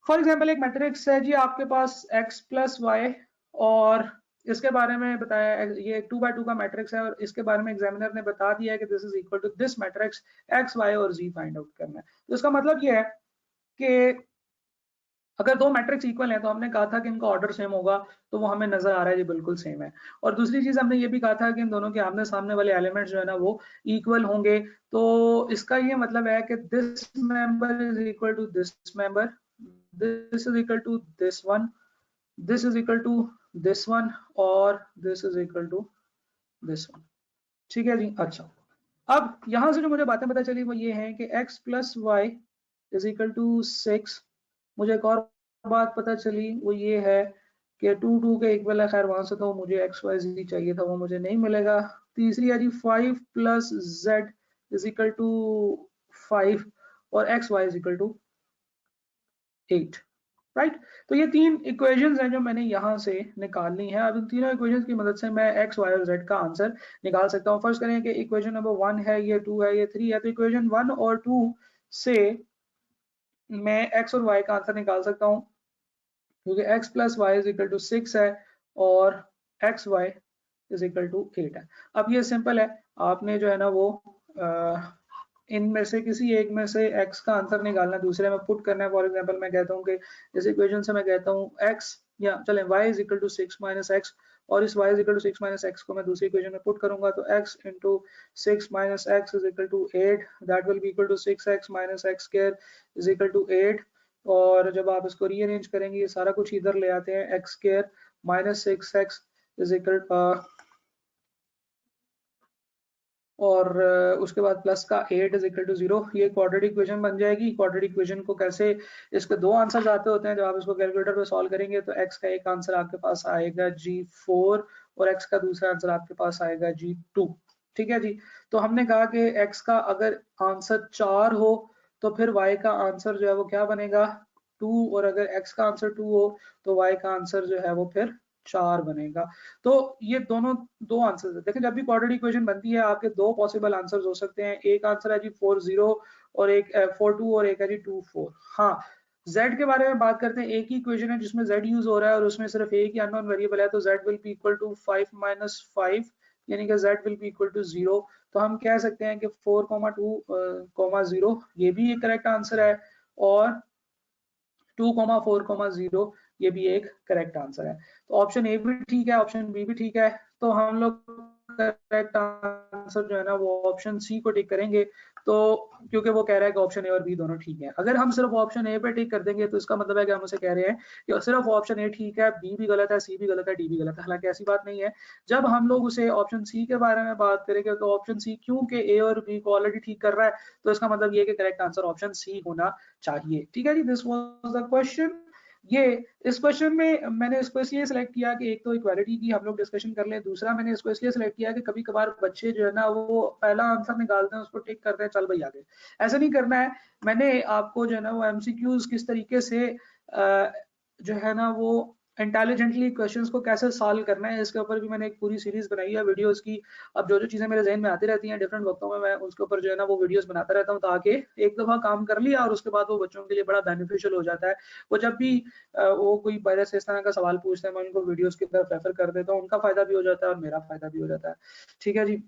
For example एक matrix है जी आपके पास x प्लस वाई, और इसके बारे में बताया, ये 2 by 2 का मैट्रिक्स है और इसके बारे में एग्जामिनर ने बता दिया है कि this is equal to this matrix, x y और z फाइंड आउट करना है। तो इसका मतलब ये है कि अगर दो मैट्रिक्स इक्वल हैं तो हमने कहा था कि इनका ऑर्डर सेम होगा, तो वो हमें नजर आ रहा है जी बिल्कुल सेम है। और दूसरी चीज हमने ये भी कहा था कि इन दोनों के आमने सामने वाले एलिमेंट्स जो है ना वो इक्वल होंगे। तो इसका ये मतलब है कि this member is equal to this member, this is equal to this one, this is equal to this one, और this is equal to this one. ठीक है जी। अच्छा, अब यहां से जो मुझे बातें पता चली वो ये है कि x plus Y is equal to 6। मुझे एक और बात पता चली वो ये है कि 2 के इक्वल है, खैर वहां से तो मुझे एक्स वाई जी चाहिए था, वो मुझे नहीं मिलेगा। तीसरी है जी 5 plus Z is equal to 5 और X Y is equal to 8, right. तो ये तीन इक्वेशंस हैं जो मैंने यहाँ से निकालनी है। अब इन तीनों इक्वेशंस की मदद से मैं एक्स वाई और जेड का आंसर निकाल सकता हूँ। फर्स्ट करें कि इक्वेशन नंबर 1 है, ये 2 है, ये 3 है। तो इक्वेशन 1 और 2 से मैं एक्स और वाई का आंसर निकाल सकता हूँ, क्योंकि x plus Y is equal to 6 है और X Y is equal to 8 है। अब ये सिंपल है, आपने जो है ना वो इनमें से किसी एक में से x का आंसर निकालना, दूसरे में पुट करना है। फॉर एग्जांपल मैं कहता हूँ कि इस इक्वेशन से मैं कहता हूँ x, या चले y is equal to 6 minus X, और इस y is equal to 6 minus X को मैं दूसरी इक्वेशन में पुट करूंगा, तो x into 6 minus X is equal to 8, that will be equal to 6x minus X square is equal to 8। और जब आप इसको रीअरेंज करेंगे, ये सारा कुछ इधर ले आते हैं, x square minus 6x is equal, और उसके बाद प्लस का 8 इज इक्वल टू 0। ये क्वाड्रेटिक इक्वेशन बन जाएगी। क्वाड्रेटिक इक्वेशन को कैसे, इसके दो आंसर आते होते हैं। जब आप इसको कैलकुलेटर पे सॉल्व करेंगे तो x का एक आंसर आपके पास आएगा g4 और x का दूसरा आंसर आपके पास आएगा g2। ठीक है जी। तो हमने कहा कि x का अगर आंसर 4 हो तो फिर y का आंसर जो है वो क्या बनेगा, 2, और अगर x का आंसर 2 हो तो y का आंसर जो है वो फिर 4 बनेगा। तो ये दोनों दो आंसर है। देखिए जब भी क्वाड्रेटिक इक्वेशन बनती है आपके दो पॉसिबल आंसर्स हो सकते हैं। एक आंसर है जी 40 और एक 42 और एक है जी 24। हाँ, z के बारे में बात करते हैं। एक ही इक्वेशन है जिसमें z यूज हो रहा है और उसमें सिर्फ एक ही अननोन वेरिएबल है, तो z will be equal to 5 minus 5, यानी कि z will be equal to 0। तो हम कह सकते हैं कि 4,2,0 ये भी एक करेक्ट आंसर है, और 2,4,0 ये भी एक करेक्ट आंसर है। तो ऑप्शन ए भी ठीक है, ऑप्शन बी भी ठीक है। तो हम लोग करेक्ट आंसर जो है ना वो ऑप्शन सी को टिक करेंगे, तो क्योंकि वो कह रहा है कि ऑप्शन ए और बी दोनों ठीक है। अगर हम सिर्फ ऑप्शन ए पे टिक कर देंगे तो इसका मतलब है कि हम उसे कह रहे हैं कि सिर्फ ऑप्शन ए ठीक है, बी भी गलत है, सी भी गलत है, डी भी गलत है। हालांकि ऐसी बात नहीं है। जब हम लोग उसे ऑप्शन सी के बारे में बात करेंगे तो ऑप्शन सी क्योंकि ए और बी को ऑलरेडी ठीक कर रहा है, तो इसका मतलब ये है कि करेक्ट आंसर ऑप्शन सी होना चाहिए। ठीक है जी, दिस वाज द क्वेश्चन। ये इस क्वेश्चन में मैंने इसको इसलिए सिलेक्ट किया कि एक तो इक्वालिटी की हम लोग डिस्कशन कर लें, दूसरा मैंने इसको इसलिए सिलेक्ट किया कि कभी कभार बच्चे जो है ना वो पहला आंसर निकालते हैं, उसको टिक करते हैं, चल भाई आगे। ऐसा नहीं करना है। मैंने आपको जो है ना वो एमसीक्यूज किस तरीके से जो है ना वो इंटेलिजेंटली क्वेश्चंस को कैसे सॉल्व करना है, इसके ऊपर भी मैंने एक पूरी सीरीज बनाई है वीडियोस की। अब जो जो चीजें मेरे जहन में आती रहती हैं डिफरेंट वक्तों में, मैं उसके ऊपर जो है ना वो वीडियोस बनाता रहता हूँ, ताकि एक दफा काम कर लिया और उसके बाद वो बच्चों के लिए बड़ा बेनिफिशियल हो जाता है। वो जब भी वो कोई वायरस इस तरह का सवाल पूछते हैं, मैं उनको वीडियोस की तरफ रेफर कर देता हूँ, उनका फायदा भी हो जाता है और मेरा फायदा भी हो जाता है। ठीक है जी।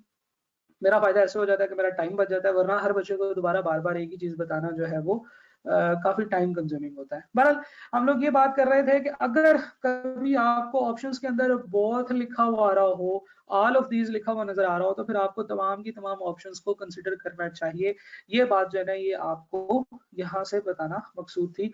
मेरा फायदा ऐसे हो जाता है कि मेरा टाइम बच जाता है, वरना हर बच्चे को दोबारा बार बार एक ही चीज बताना जो है वो काफी टाइम कंज्यूमिंग होता है। बहरहाल हम लोग ये बात कर रहे थे कि अगर कभी आपको ऑप्शंस के अंदर बोथ लिखा हुआ आ रहा हो, ऑल ऑफ दीज लिखा हुआ नजर आ रहा हो, तो फिर आपको तमाम की तमाम ऑप्शंस को कंसिडर करना चाहिए। ये बात जो है ना ये आपको यहाँ से बताना मकसूद थी।